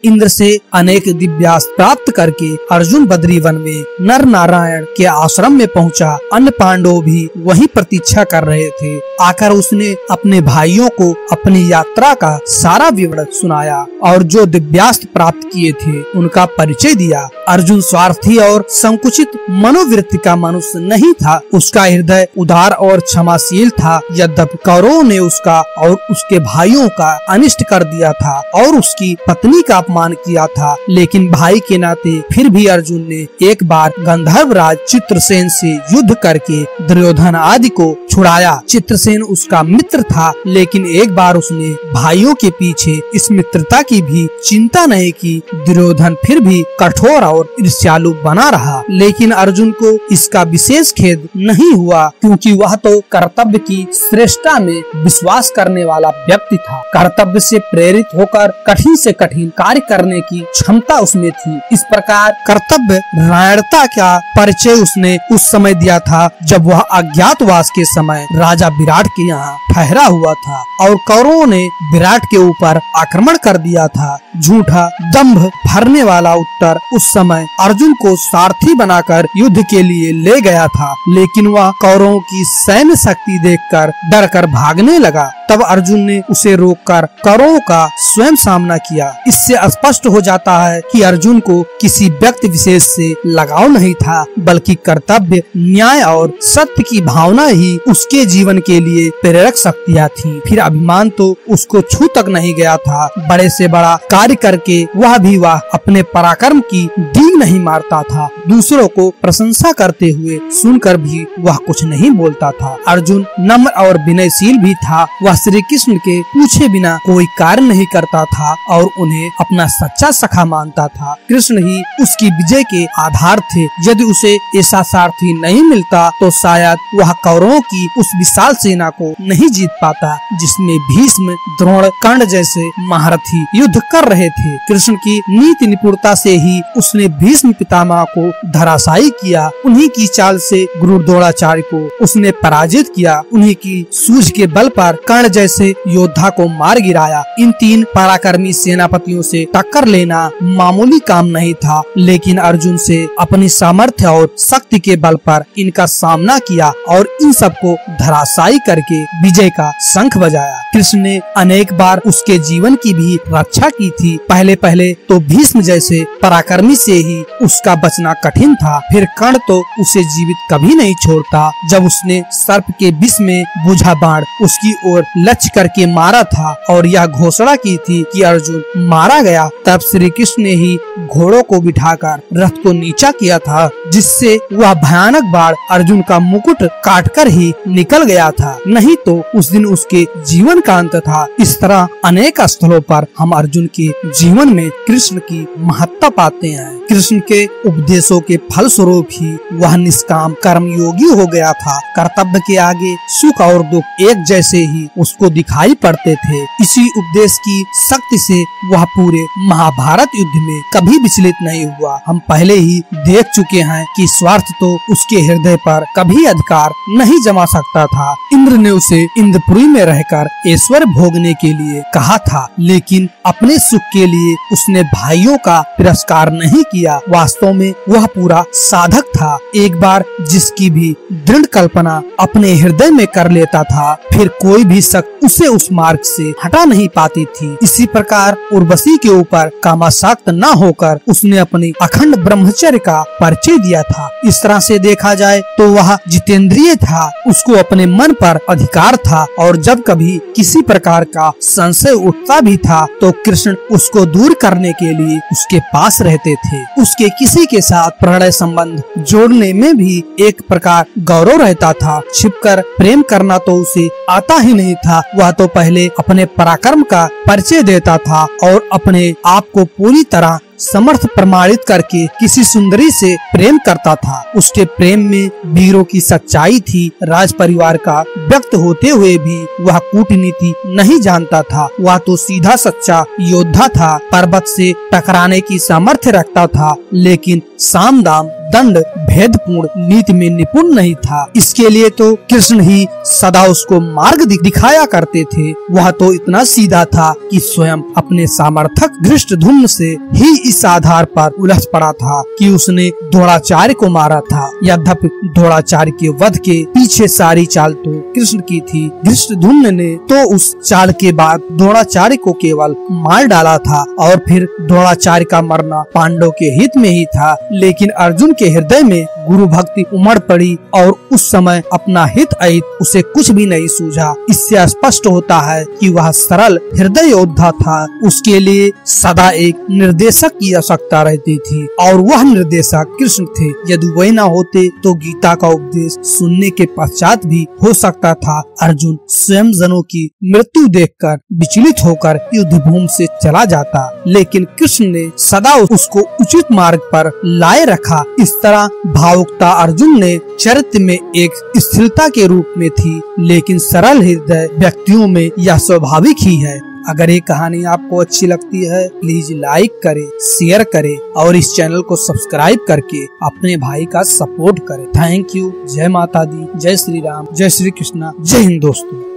इंद्र से अनेक दिव्यास्त्र प्राप्त करके अर्जुन बद्री वन में नर नारायण के आश्रम में पहुंचा। अन्य पांडव भी वहीं प्रतीक्षा कर रहे थे। आकर उसने अपने भाइयों को अपनी यात्रा का सारा विवरण सुनाया और जो दिव्यास्त्र प्राप्त किए थे उनका परिचय दिया। अर्जुन स्वार्थी और संकुचित मनोवृत्ति का मनुष्य नहीं था। उसका हृदय उदार और क्षमाशील था। यद्यपि कौरवों ने उसका और उसके भाइयों का अनिष्ट कर दिया था और उसकी पत्नी का अपमान किया था, लेकिन भाई के नाते फिर भी अर्जुन ने एक बार गंधर्वराज चित्रसेन से युद्ध करके दुर्योधन आदि को छुड़ाया। चित्रसेन उसका मित्र था, लेकिन एक बार उसने भाइयों के पीछे इस मित्रता की भी चिंता नहीं की। दुर्योधन फिर भी कठोर और ईर्ष्यालु बना रहा, लेकिन अर्जुन को इसका विशेष खेद नहीं हुआ, क्योंकि वह तो कर्तव्य की श्रेष्ठता में विश्वास करने वाला व्यक्ति था। कर्तव्य से प्रेरित होकर कठिन से कठिन कार्य करने की क्षमता उसमें थी। इस प्रकार कर्तव्य रायणता का परिचय उसने उस समय दिया था जब वह अज्ञातवास के समय राजा विराट के यहाँ ठहरा हुआ था और कौरवों ने विराट के ऊपर आक्रमण कर दिया था। झूठा दंभ भरने वाला उत्तर उस समय अर्जुन को सारथी बनाकर युद्ध के लिए ले गया था, लेकिन वह कौरवों की सैन्य शक्ति देखकर डरकर भागने लगा। तब अर्जुन ने उसे रोककर कौरवों का स्वयं सामना किया। इससे स्पष्ट हो जाता है कि अर्जुन को किसी व्यक्ति विशेष से लगाव नहीं था, बल्कि कर्तव्य, न्याय और सत्य की भावना ही उसके जीवन के लिए प्रेरक शक्तियाँ थी। फिर अभिमान तो उसको छू तक नहीं गया था। बड़े से बड़ा कार्य करके वह अपने पराक्रम की डींग नहीं मारता था। दूसरों को प्रशंसा करते हुए सुनकर भी वह कुछ नहीं बोलता था। अर्जुन नम्र और विनयशील भी था। वह श्री कृष्ण के पूछे बिना कोई कार्य नहीं करता था और उन्हें अपना सच्चा सखा मानता था। कृष्ण ही उसकी विजय के आधार थे। यदि उसे ऐसा सारथी नहीं मिलता तो शायद वह कौरवों की उस विशाल सेना को नहीं जीत पाता, जिसमें भीष्म, द्रोण, कर्ण जैसे महारथी युद्ध कर रहे थे। कृष्ण की नीति निपुणता से ही उसने भीष्म पितामह को धराशायी किया। उन्हीं की चाल से गुरु द्रोणाचार्य को उसने पराजित किया। उन्हीं की सूझ के बल पर कर्ण जैसे योद्धा को मार गिराया। इन तीन पराक्रमी सेनापतियों से टक्कर लेना मामूली काम नहीं था, लेकिन अर्जुन से अपनी सामर्थ्य और शक्ति के बल पर इनका सामना किया और इन सबको धराशायी करके विजय का शंख बजाया। कृष्ण ने अनेक बार उसके जीवन की भी रक्षा की थी। पहले पहले तो भीष्म जैसे पराक्रमी से ही उसका बचना कठिन था, फिर कर्ण तो उसे जीवित कभी नहीं छोड़ता। जब उसने सर्प के विष में बुझा बाण उसकी ओर लक्ष्य करके मारा था और यह घोषणा की थी कि अर्जुन मारा गया, तब श्री कृष्ण ने ही घोड़ों को बिठाकर रथ को नीचा किया था, जिससे वह भयानक बाण अर्जुन का मुकुट काटकर ही निकल गया था। नहीं तो उस दिन उसके जीवन का अंत था। इस तरह अनेक स्थलों पर हम अर्जुन के जीवन में कृष्ण की महत्ता पाते हैं। कृष्ण के उपदेशों के फलस्वरूप ही वह निष्काम कर्मयोगी हो गया था। कर्तव्य के आगे सुख और दुख एक जैसे ही उसको दिखाई पड़ते थे। इसी उपदेश की शक्ति से वह पूरे महाभारत युद्ध में कभी विचलित नहीं हुआ। हम पहले ही देख चुके हैं कि स्वार्थ तो उसके हृदय पर कभी अधिकार नहीं जमा सकता था। इंद्र ने उसे इंद्रपुरी में रहकर ऐश्वर्य भोगने के लिए कहा था, लेकिन अपने सुख के लिए उसने भाइयों का तिरस्कार नहीं किया। वास्तव में वह पूरा साधक था। एक बार जिसकी भी दृढ़ कल्पना अपने हृदय में कर लेता था, फिर कोई भी शक्ति उसे उस मार्ग से हटा नहीं पाती थी। इसी प्रकार उर्वशी के ऊपर कामासक्त न होकर उसने अपने अखंड ब्रह्मचर्य का परिचय दिया था। इस तरह से देखा जाए तो वह जितेंद्रिय था। उसको अपने मन पर अधिकार था और जब कभी किसी प्रकार का संशय उठता भी था तो कृष्ण उसको दूर करने के लिए उसके पास रहते थे। उसके किसी के साथ प्रणय संबंध जोड़ने में भी एक प्रकार गौरव रहता था। छिपकर प्रेम करना तो उसे आता ही नहीं था। वह तो पहले अपने पराक्रम का परिचय देता था और अपने आप को पूरी तरह समर्थ प्रमाणित करके किसी सुंदरी से प्रेम करता था। उसके प्रेम में वीरों की सच्चाई थी। राज परिवार का व्यक्त होते हुए भी वह कूटनीति नहीं जानता था। वह तो सीधा सच्चा योद्धा था। पर्वत से टकराने की सामर्थ्य रखता था, लेकिन साम दाम दंड भेदपूर्ण नीति में निपुण नहीं था। इसके लिए तो कृष्ण ही सदा उसको मार्ग दिखाया करते थे। वह तो इतना सीधा था कि स्वयं अपने सामर्थक धृष्टद्युम्न से ही इस आधार पर उलझ पड़ा था कि उसने द्रोणाचार्य को मारा था। यद्यपि द्रोणाचार्य के वध के पीछे सारी चाल तो कृष्ण की थी। धृष्टद्युम्न ने तो उस चाल के बाद द्रोणाचार्य को केवल मार डाला था और फिर द्रोणाचार्य का मरना पांडव के हित में ही था। लेकिन अर्जुन के हृदय में गुरु भक्ति उमड़ पड़ी और उस समय अपना हित अहित उसे कुछ भी नहीं सूझा। इससे स्पष्ट होता है कि वह सरल हृदय योद्धा था। उसके लिए सदा एक निर्देशक की आवश्यकता रहती थी और वह निर्देशक कृष्ण थे। यदि वे न होते तो गीता का उपदेश सुनने के पश्चात भी हो सकता था अर्जुन स्वयं जनों की मृत्यु देखकर विचलित होकर युद्ध भूमि से चला जाता। लेकिन कृष्ण ने सदा उसको उचित मार्ग पर लाए रखा। इस तरह भावुकता अर्जुन ने चरित्र में एक स्थिरता के रूप में थी, लेकिन सरल हृदय व्यक्तियों में यह स्वाभाविक ही है। अगर ये कहानी आपको अच्छी लगती है प्लीज लाइक करें, शेयर करें और इस चैनल को सब्सक्राइब करके अपने भाई का सपोर्ट करें। Thank you. जय माता दी, जय श्री राम, जय श्री कृष्णा, जय हिंद दोस्तों।